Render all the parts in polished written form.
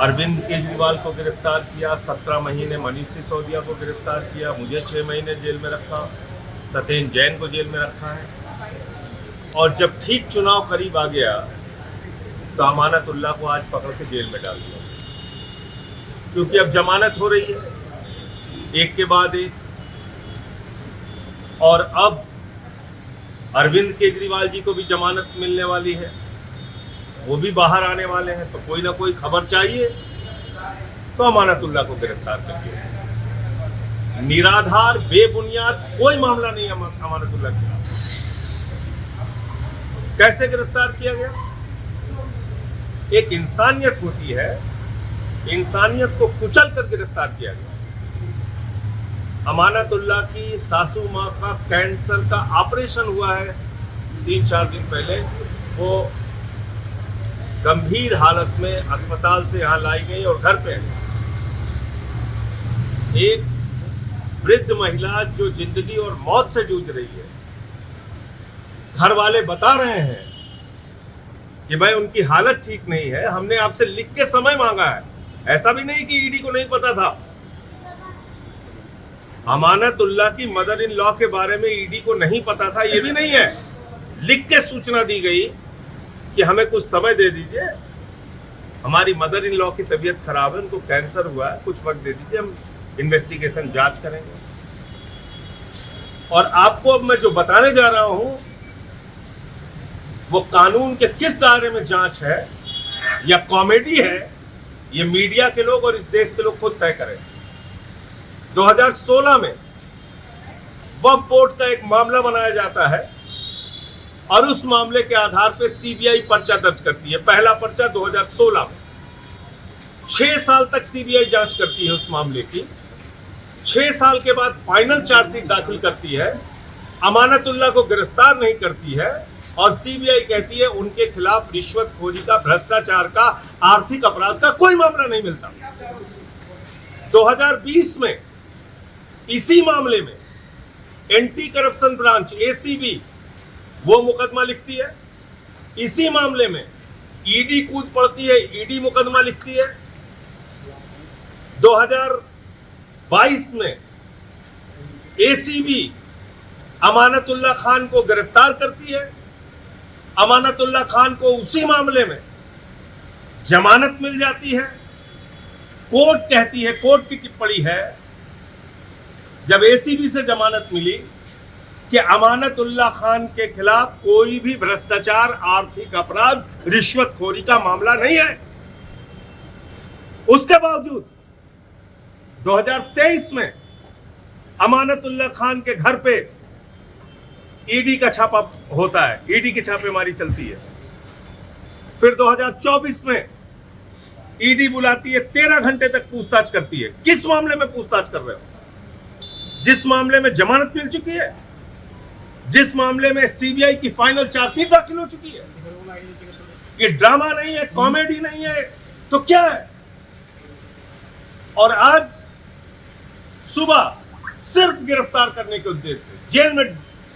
अरविंद केजरीवाल को गिरफ्तार किया, 17 महीने मनीष सिसोदिया को गिरफ्तार किया, मुझे 6 महीने जेल में रखा, सत्येंद्र जैन को जेल में रखा है। और जब ठीक चुनाव करीब आ गया तो अमानतुल्लाह को आज पकड़ के जेल में डाल दिया, क्योंकि अब जमानत हो रही है एक के बाद एक। और अब अरविंद केजरीवाल जी को भी जमानत मिलने वाली है, वो भी बाहर आने वाले हैं, तो कोई ना कोई खबर चाहिए, तो अमानतुल्लाह को गिरफ्तार कर लिया। निराधार बेबुनियाद कोई मामला नहीं है अमानतुल्लाह के खिलाफ। कैसे गिरफ्तार किया गया? एक इंसानियत होती है, इंसानियत को कुचल कर गिरफ्तार किया गया। अमानतुल्लाह की सासू माँ का कैंसर का ऑपरेशन हुआ है 3-4 दिन पहले, वो गंभीर हालत में अस्पताल से यहाँ लाई गई और घर पे एक वृद्ध महिला जो जिंदगी और मौत से जूझ रही है, घर वाले बता रहे हैं कि भाई उनकी हालत ठीक नहीं है, हमने आपसे लिख के समय मांगा है। ऐसा भी नहीं कि ईडी को नहीं पता था। अमानतुल्लाह की मदर इन लॉ के बारे में ईडी को नहीं पता था, ये भी नहीं है। लिख के सूचना दी गई कि हमें कुछ समय दे दीजिए, हमारी मदर इन लॉ की तबीयत खराब है, उनको कैंसर हुआ है, कुछ वक्त दे दीजिए, हम इन्वेस्टिगेशन जांच करेंगे। और आपको अब मैं जो बताने जा रहा हूं वो कानून के किस दायरे में जांच है या कॉमेडी है, ये मीडिया के लोग और इस देश के लोग खुद तय करें। 2016 में वक्फ बोर्ड का एक मामला बनाया जाता है और उस मामले के आधार पर सीबीआई पर्चा दर्ज करती है। पहला पर्चा 2016 में, 6 साल तक सीबीआई जांच करती है उस मामले की। 6 साल के बाद फाइनल चार्जशीट दाखिल करती है, अमानतुल्लाह को गिरफ्तार नहीं करती है और सीबीआई कहती है उनके खिलाफ रिश्वतखोरी का, भ्रष्टाचार का, आर्थिक अपराध का कोई मामला नहीं मिलता। 2020 में इसी मामले में एंटी करप्शन ब्रांच एसीबी वो मुकदमा लिखती है। इसी मामले में ईडी कूद पड़ती है, ईडी मुकदमा लिखती है। 2022 में एसीबी अमानतुल्लाह खान को गिरफ्तार करती है। अमानतुल्लाह खान को उसी मामले में जमानत मिल जाती है। कोर्ट कहती है, कोर्ट की टिप्पणी है जब एसीबी से जमानत मिली कि अमानतुल्लाह खान के खिलाफ कोई भी भ्रष्टाचार, आर्थिक अपराध, रिश्वतखोरी का मामला नहीं है। उसके बावजूद 2023 में अमानतुल्लाह खान के घर पे ईडी का छापा होता है, ईडी की छापेमारी चलती है। फिर 2024 में ईडी बुलाती है, 13 घंटे तक पूछताछ करती है। किस मामले में पूछताछ कर रहे हो? जिस मामले में जमानत मिल चुकी है, जिस मामले में सीबीआई की फाइनल चार्जशीट दाखिल हो चुकी है। ये ड्रामा नहीं है, कॉमेडी नहीं है, तो क्या है? और आज सुबह सिर्फ गिरफ्तार करने के उद्देश्य से, जेल में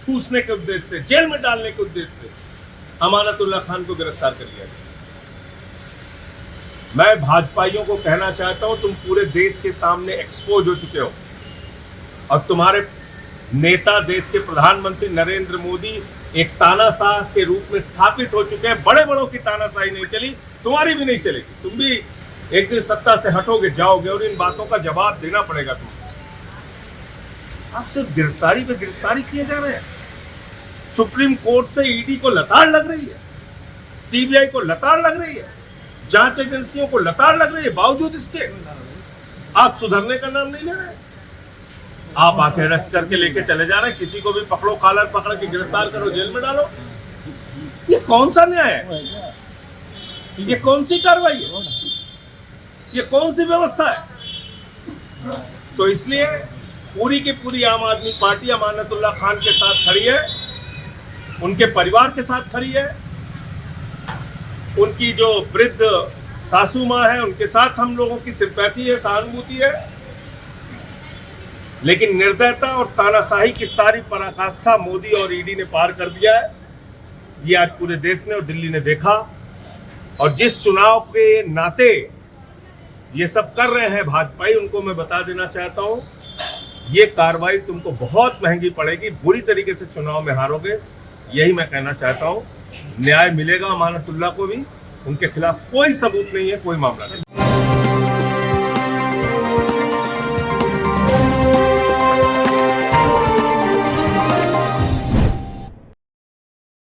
ठूसने के उद्देश्य से, जेल में डालने के उद्देश्य से अमानतुल्लाह खान को गिरफ्तार कर लिया गया। मैं भाजपाइयों को कहना चाहता हूं, तुम पूरे देश के सामने एक्सपोज हो चुके हो और तुम्हारे नेता, देश के प्रधानमंत्री नरेंद्र मोदी एक तानाशाह के रूप में स्थापित हो चुके हैं। बड़े बड़ों की तानाशाही नहीं चली, तुम्हारी भी नहीं चलेगी। तुम भी एक दिन सत्ता से हटोगे, जाओगे और इन बातों का जवाब देना पड़ेगा तुम्हें। आप सिर्फ गिरफ्तारी पे गिरफ्तारी किए जा रहे हैं। सुप्रीम कोर्ट से ईडी को लताड़ लग रही है, सीबीआई को लताड़ लग रही है, जांच एजेंसियों को लताड़ लग रही है। बावजूद इसके आप सुधरने का नाम नहीं ले रहे। आप आके अरेस्ट करके लेके चले जा रहे हैं, किसी को भी पकड़ो, कॉलर पकड़ के गिरफ्तार करो, जेल में डालो। ये कौन सा न्याय है? ये कौन सी कार्रवाई है? ये कौन सी व्यवस्था है? तो इसलिए पूरी की पूरी आम आदमी पार्टी अमानतुल्लाह खान के साथ खड़ी है, उनके परिवार के साथ खड़ी है। उनकी जो वृद्ध सासू माँ है, उनके साथ हम लोगों की सिंपैथी है, सहानुभूति है। लेकिन निर्दयता और तानाशाही की सारी पराकाष्ठा मोदी और ईडी ने पार कर दिया है। ये आज पूरे देश ने और दिल्ली ने देखा। और जिस चुनाव के नाते ये सब कर रहे हैं भाजपाई, उनको मैं बता देना चाहता हूँ, ये कार्रवाई तुमको बहुत महंगी पड़ेगी, बुरी तरीके से चुनाव में हारोगे। यही मैं कहना चाहता हूँ। न्याय मिलेगा अमानतुल्लाह को भी, उनके खिलाफ कोई सबूत नहीं है, कोई मामला नहीं।